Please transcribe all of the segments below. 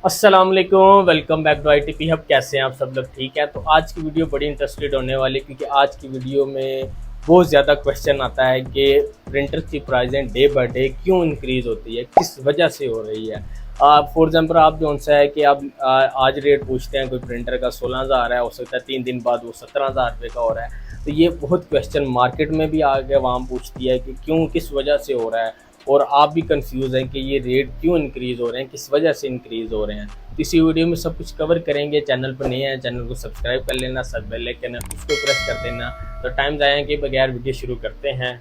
अस्सलाम वालेकुम, welcome back to ITP hub. कैसे हैं आप सब लोग? ठीक है। तो आज की वीडियो बड़ी इंटरेस्टेड होने वाली, क्योंकि आज की वीडियो में बहुत ज़्यादा क्वेश्चन आता है कि प्रिंटर की प्राइसें डे बाय डे क्यों इंक्रीज़ होती है, किस वजह से हो रही है। फॉर एग्जांपल आप जो सा है कि आप आज रेट पूछते हैं कोई प्रिंटर का 16,000 है, हो सकता है 3 दिन बाद वो 17,000 रुपये का हो रहा है। तो ये बहुत क्वेश्चन मार्केट में भी आगे आवाम पूछती है कि क्यों, किस वजह से हो रहा है, और आप भी कंफ्यूज हैं कि ये रेट क्यों इंक्रीज़ हो रहे हैं, किस वजह से इंक्रीज़ हो रहे हैं। तो इसी वीडियो में सब कुछ कवर करेंगे। चैनल पर नए हैं, चैनल को सब्सक्राइब कर लेना, सब बेल आइकन है उसको प्रेस कर देना। तो टाइम ज़ाया के बगैर वीडियो शुरू करते हैं।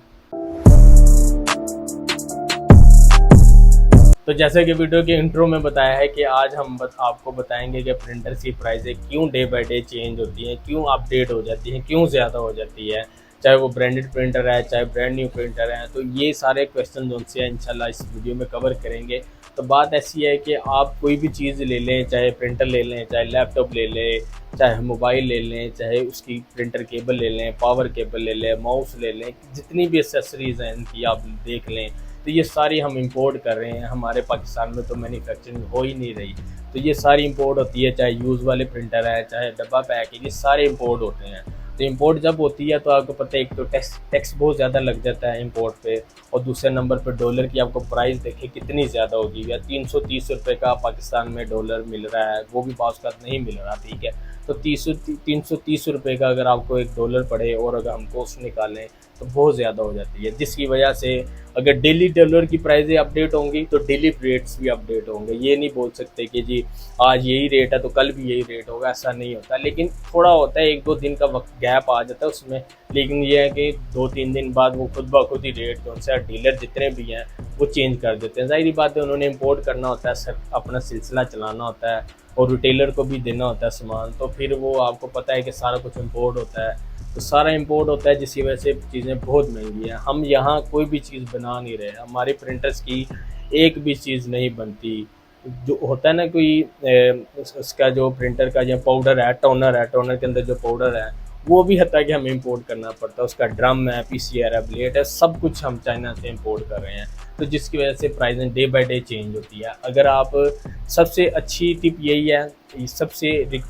तो जैसे कि वीडियो के इंट्रो में बताया है कि आज हम आपको बताएंगे कि प्रिंटर की प्राइसें क्यों डे बाय डे चेंज होती हैं, क्यों अपडेट हो जाती हैं, क्यों ज़्यादा हो जाती है, चाहे वो ब्रांडेड प्रिंटर है चाहे ब्रांड न्यू प्रिंटर है। तो ये सारे क्वेश्चन जो से इंशाल्लाह इस वीडियो में कवर करेंगे। तो बात ऐसी है कि आप कोई भी चीज़ ले लें, चाहे प्रिंटर ले लें, चाहे लैपटॉप ले लें, चाहे मोबाइल ले लें, चाहे उसकी प्रिंटर केबल ले लें, पावर केबल ले लें, माउस ले लें, जितनी भी एसेसरीज़ हैं इनकी आप देख लें, तो ये सारी हम इंपोर्ट कर रहे हैं। हमारे पाकिस्तान में तो मैन्युफैक्चरिंग हो ही नहीं रही, तो ये सारी इंपोर्ट होती है। चाहे यूज़ वाले प्रिंटर है, चाहे डब्बा पैक है, ये सारे इंपोर्ट होते हैं। तो इंपोर्ट जब होती है तो आपको पता है, एक तो टैक्स बहुत ज़्यादा लग जाता है इंपोर्ट पे, और दूसरे नंबर पर डॉलर की आपको प्राइस देखिए कितनी ज़्यादा होगी। या 330 रुपये का पाकिस्तान में डॉलर मिल रहा है, वो भी बाज़ का नहीं मिल रहा, ठीक है। तो 330 रुपये का अगर आपको एक डॉलर पड़े और अगर हम कॉस्ट निकालें तो बहुत ज़्यादा हो जाती है, जिसकी वजह से अगर डेली डॉलर की प्राइसें अपडेट होंगी तो डेली रेट्स भी अपडेट होंगे। ये नहीं बोल सकते कि जी आज यही रेट है तो कल भी यही रेट होगा, ऐसा नहीं होता। लेकिन थोड़ा होता है, 1-2 दिन का वक्त गैप आ जाता है उसमें। लेकिन ये है कि 2-3 दिन बाद वो खुद ब खुद ही रेट कौन सा डीलर जितने भी हैं वो चेंज कर देते हैं। ज़ाहिर बात है, उन्होंने इम्पोर्ट करना होता है, सर अपना सिलसिला चलाना होता है, और रिटेलर को भी देना होता है सामान। तो फिर वो आपको पता है कि सारा कुछ इम्पोर्ट होता है, तो सारा इंपोर्ट होता है, जिसकी वजह से चीज़ें बहुत महंगी हैं। हम यहाँ कोई भी चीज़ बना नहीं रहे, हमारे प्रिंटर्स की एक भी चीज़ नहीं बनती। जो होता है ना कोई उसका जो प्रिंटर का जो पाउडर है, टोनर के अंदर जो पाउडर है, वो भी हत्ता कि हमें इंपोर्ट करना पड़ता है। उसका ड्रम है, PCR है, ब्लेड है, सब कुछ हम चाइना से इंपोर्ट कर रहे हैं। तो जिसकी वजह से प्राइसें डे बाय डे चेंज होती है। अगर आप सबसे अच्छी टिप यही है,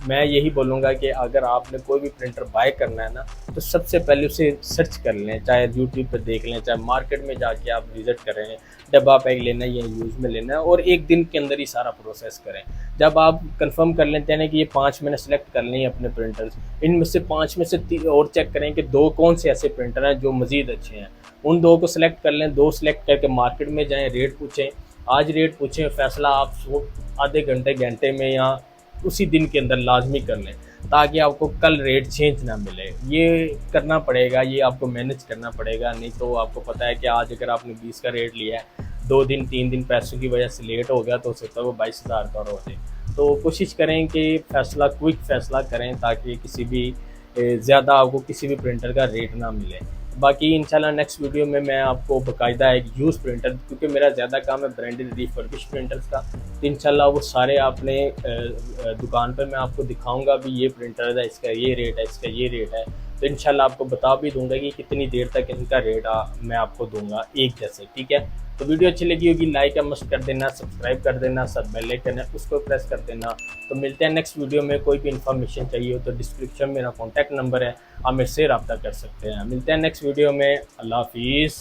मैं यही बोलूँगा कि अगर आपने कोई भी प्रिंटर बाय करना है ना, तो सबसे पहले उसे सर्च कर लें, चाहे यूट्यूब पर देख लें, चाहे मार्केट में जाके आप विज़िट करें, डब्बा पैक लेना है या यूज़ में लेना है, और एक दिन के अंदर ही सारा प्रोसेस करें। जब आप कंफर्म कर लेते हैं ना कि ये 5 मैंने सेलेक्ट कर लिए अपने प्रिंटर्स, इनमें से 5 में से और चेक करें कि 2 कौन से ऐसे प्रिंटर हैं जो मज़ीद अच्छे हैं। उन 2 को सिलेक्ट कर लें, 2 सिलेक्ट करके मार्केट में जाएँ, रेट पूछें, आज रेट पूछें, फ़ैसला आप आधे घंटे में या उसी दिन के अंदर लाजमी कर लें, ताकि आपको कल रेट चेंज ना मिले। ये करना पड़ेगा, ये आपको मैनेज करना पड़ेगा। नहीं तो आपको पता है कि आज अगर आपने 20 का रेट लिया है, 2 दिन 3 दिन पैसों की वजह से लेट हो गया, तो हो सकता है वो 22,000 का हो जाए। तो कोशिश करें कि क्विक फ़ैसला करें, ताकि किसी भी ज़्यादा आपको किसी भी प्रिंटर का रेट ना मिले। बाकी इंशाल्लाह नेक्स्ट वीडियो में मैं आपको बाकायदा एक यूज़ प्रिंटर, क्योंकि मेरा ज़्यादा काम है ब्रांडेड रिफर्बिश प्रिंटर्स का, तो इंशाल्लाह वो सारे आपने दुकान पर मैं आपको दिखाऊंगा भी, ये प्रिंटर है, इसका ये रेट है, इसका ये रेट है। तो इंशाल्लाह आपको बता भी दूंगा कि कितनी देर तक इनका रेट मैं आपको दूंगा एक जैसे, ठीक है। तो वीडियो अच्छी लगी होगी लाइक या मस्ट कर देना, सब्सक्राइब कर देना, सब बेल आइकन है उसको प्रेस कर देना। तो मिलते हैं नेक्स्ट वीडियो में। कोई भी इन्फॉर्मेशन चाहिए हो तो डिस्क्रिप्शन में मेरा कॉन्टैक्ट नंबर है, आप मेरे से रब्ता कर सकते हैं। मिलते हैं नेक्स्ट वीडियो में। अल्लाह हाफिज़।